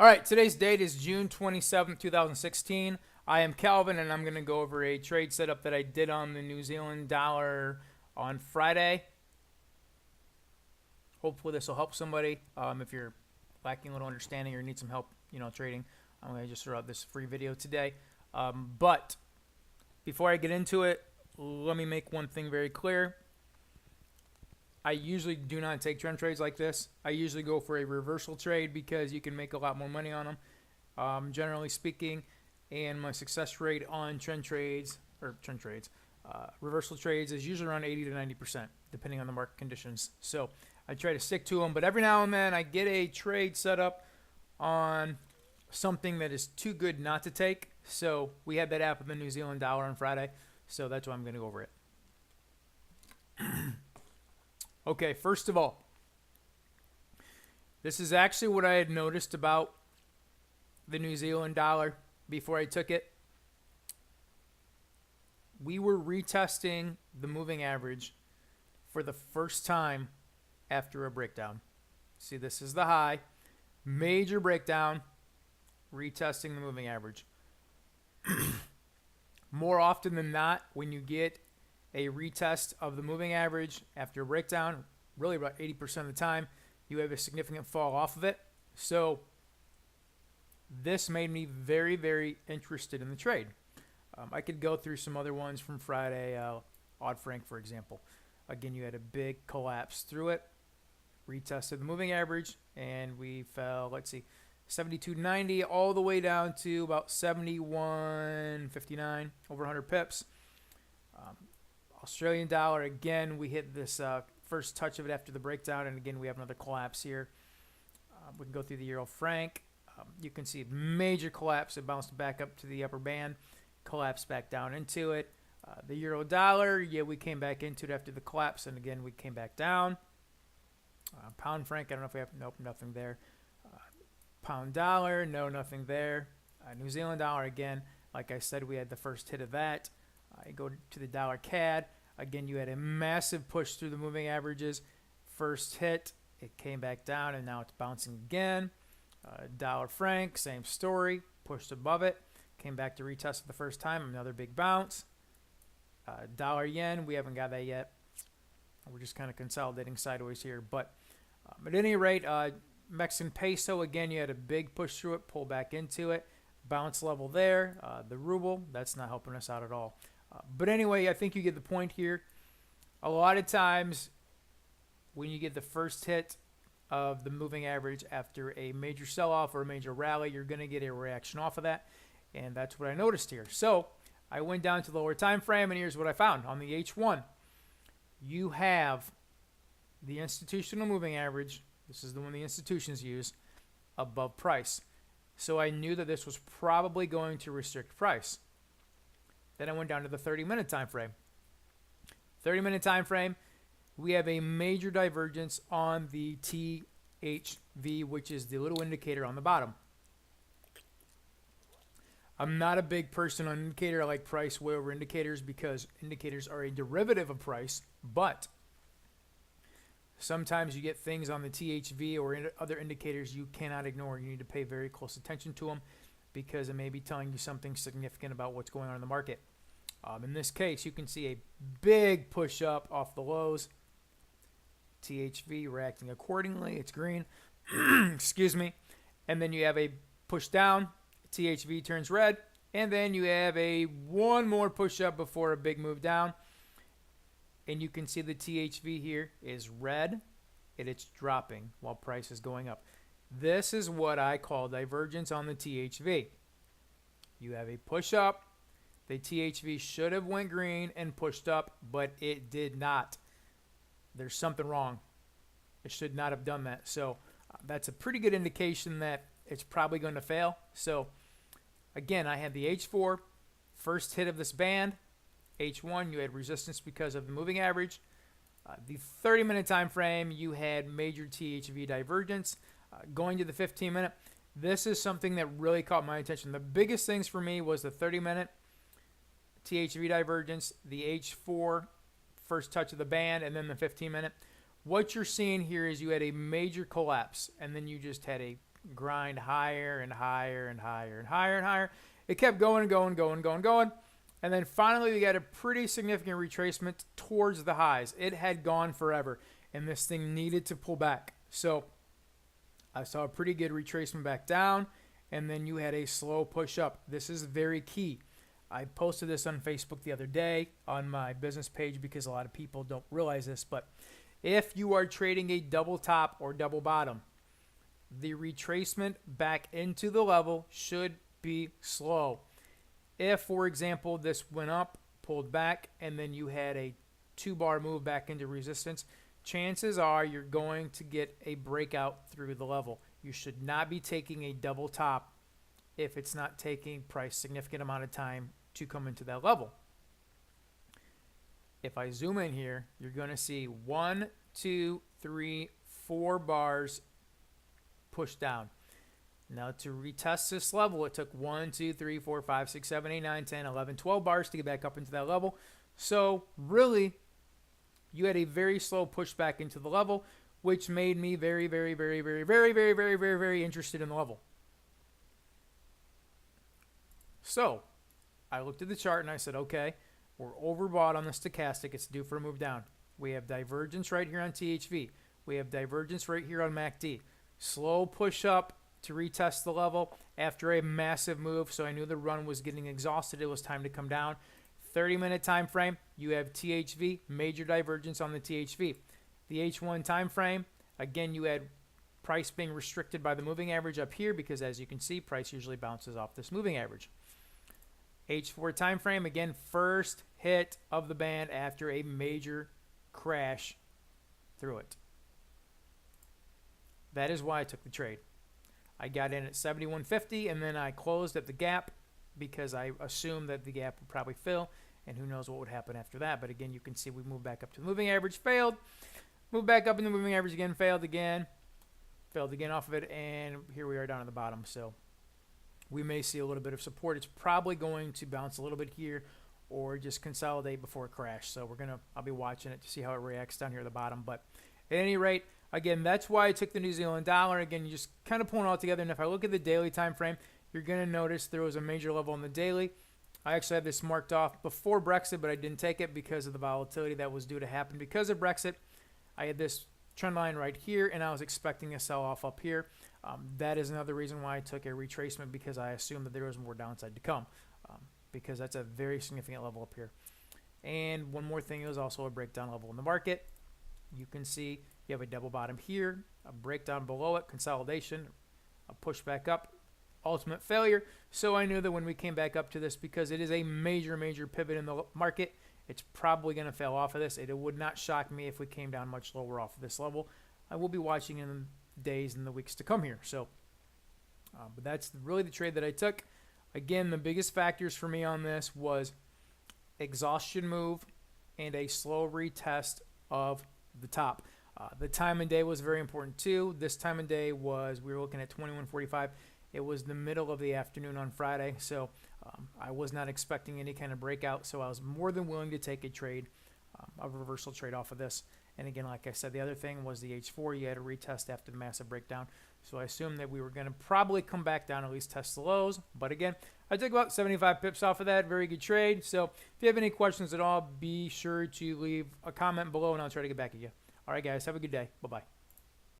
All right, today's date is June 27th, 2016. I am Calvin, and I'm going to go over a trade setup that I did on the New Zealand dollar on Friday. Hopefully this will help somebody. If you're lacking a little understanding or need some help, trading, I'm going to just throw out this free video today. But before I get into it, let me make one thing very clear. I usually do not take trend trades like this. I usually go for a reversal trade because you can make a lot more money on them, generally speaking. And my success rate on reversal trades is usually around 80 to 90%, depending on the market conditions. So I try to stick to them, but every now and then I get a trade set up on something that is too good not to take. So we had that app of the New Zealand dollar on Friday, so that's why I'm going to go over it. Okay, first of all, this is actually what I had noticed about the New Zealand dollar before I took it. We were retesting the moving average for the first time after a breakdown. See, this is the high, major breakdown, retesting the moving average. More often than not, when you get a retest of the moving average after a breakdown, really about 80% of the time, you have a significant fall off of it. So this made me very, very interested in the trade. I could go through some other ones from Friday, Odd Frank, for example. Again, you had a big collapse through it, retested the moving average, and we fell, let's see, 72.90 all the way down to about 71.59, over 100 pips. Australian dollar, again, we hit this first touch of it after the breakdown, and again, we have another collapse here. We can go through the Euro Franc. You can see major collapse. It bounced back up to the upper band, collapsed back down into it. The Euro dollar, yeah, we came back into it after the collapse, and again, we came back down. Pound franc, I don't know if we have, nope, nothing there. Pound dollar, no, nothing there. New Zealand dollar, again, like I said, we had the first hit of that. I go to the dollar CAD. Again, you had a massive push through the moving averages. First hit, it came back down, and now it's bouncing again. Dollar franc, same story. Pushed above it. Came back to retest it the first time. Another big bounce. Dollar yen, we haven't got that yet. We're just kind of consolidating sideways here. But at any rate, Mexican peso, again, you had a big push through it, pull back into it. Bounce level there. The ruble, that's not helping us out at all. But anyway, I think you get the point here. A lot of times when you get the first hit of the moving average after a major sell-off or a major rally, you're going to get a reaction off of that. And that's what I noticed here. So I went down to the lower time frame, and here's what I found. On the H1, you have the institutional moving average. This is the one the institutions use, above price. So I knew that this was probably going to restrict price. Then I went down to the 30-minute time frame. 30-minute time frame, we have a major divergence on the THV, which is the little indicator on the bottom. I'm not a big person on indicator. I like price way over indicators because indicators are a derivative of price, but sometimes you get things on the THV or other indicators you cannot ignore. You need to pay very close attention to them because it may be telling you something significant about what's going on in the market. In this case, you can see a big push up off the lows. THV reacting accordingly. It's green. Excuse me. And then you have a push down. THV turns red. And then you have one more push up before a big move down. And you can see the THV here is red, and it's dropping while price is going up. This is what I call divergence on the THV. You have a push up. The THV should have went green and pushed up, but it did not. There's something wrong. It should not have done that. So that's a pretty good indication that it's probably going to fail. So again, I had the H4, first hit of this band. H1, you had resistance because of the moving average. The 30-minute time frame, you had major THV divergence. Going to the 15-minute, this is something that really caught my attention. The biggest things for me was the 30-minute THV divergence, the H4, first touch of the band, and then the 15-minute. What you're seeing here is you had a major collapse, and then you just had a grind higher and higher and higher and higher and higher. It kept going and going, going, going, going. And then finally, we got a pretty significant retracement towards the highs. It had gone forever, and this thing needed to pull back. So I saw a pretty good retracement back down, and then you had a slow push up. This is very key. I posted this on Facebook the other day on my business page because a lot of people don't realize this, but if you are trading a double top or double bottom, the retracement back into the level should be slow. If, for example, this went up, pulled back, and then you had a 2-bar move back into resistance, chances are you're going to get a breakout through the level. You should not be taking a double top if it's not taking price significant amount of time to come into that level. If I zoom in here, you're going to see 1, 2, 3, 4 bars push down. Now to retest this level, it took 1, 2, 3, 4, 5, 6, 7, 8, 9, 10, 11, 12 bars to get back up into that level. So really, you had a very slow push back into the level, which made me very, very, very, very, very, very, very, very, very interested in the level. So I looked at the chart and I said, okay, we're overbought on the stochastic. It's due for a move down. We have divergence right here on THV. We have divergence right here on MACD. Slow push up to retest the level after a massive move, so I knew the run was getting exhausted. It was time to come down. 30-minute time frame, you have THV, major divergence on the THV. The H1 time frame, again, you had price being restricted by the moving average up here because, as you can see, price usually bounces off this moving average. H4 time frame, again, first hit of the band after a major crash through it. That is why I took the trade. I got in at 71.50 and then I closed at the gap because I assumed that the gap would probably fill, and who knows what would happen after that. But again, you can see we moved back up to the moving average, failed, moved back up in the moving average again, failed again off of it, and here we are down at the bottom. So we may see a little bit of support. It's probably going to bounce a little bit here or just consolidate before a crash. So I'll be watching it to see how it reacts down here at the bottom. But at any rate, again, that's why I took the New Zealand dollar. Again, you just kind of pulling it all together. And if I look at the daily time frame, you're going to notice there was a major level on the daily. I actually had this marked off before Brexit, but I didn't take it because of the volatility that was due to happen because of Brexit. I had this trend line right here, and I was expecting a sell-off up here. That is another reason why I took a retracement, because I assumed that there was more downside to come, because that's a very significant level up here. And one more thing, it was also a breakdown level in the market. You can see you have a double bottom here, a breakdown below it, consolidation, a push back up, ultimate failure. So I knew that when we came back up to this, because it is a major, major pivot in the market, it's probably going to fail off of this. It would not shock me if we came down much lower off of this level. I will be watching in the days and the weeks to come here. So, but that's really the trade that I took. Again, the biggest factors for me on this was exhaustion move and a slow retest of the top. The time and day was very important too. This time and day was, we were looking at 21:45. It was the middle of the afternoon on Friday, so I was not expecting any kind of breakout, so I was more than willing to take a trade, a reversal trade off of this. And again, like I said, the other thing was the H4. You had a retest after the massive breakdown, so I assumed that we were going to probably come back down, at least test the lows. But again, I took about 75 pips off of that. Very good trade. So if you have any questions at all, be sure to leave a comment below, and I'll try to get back at you. All right, guys, have a good day. Bye-bye.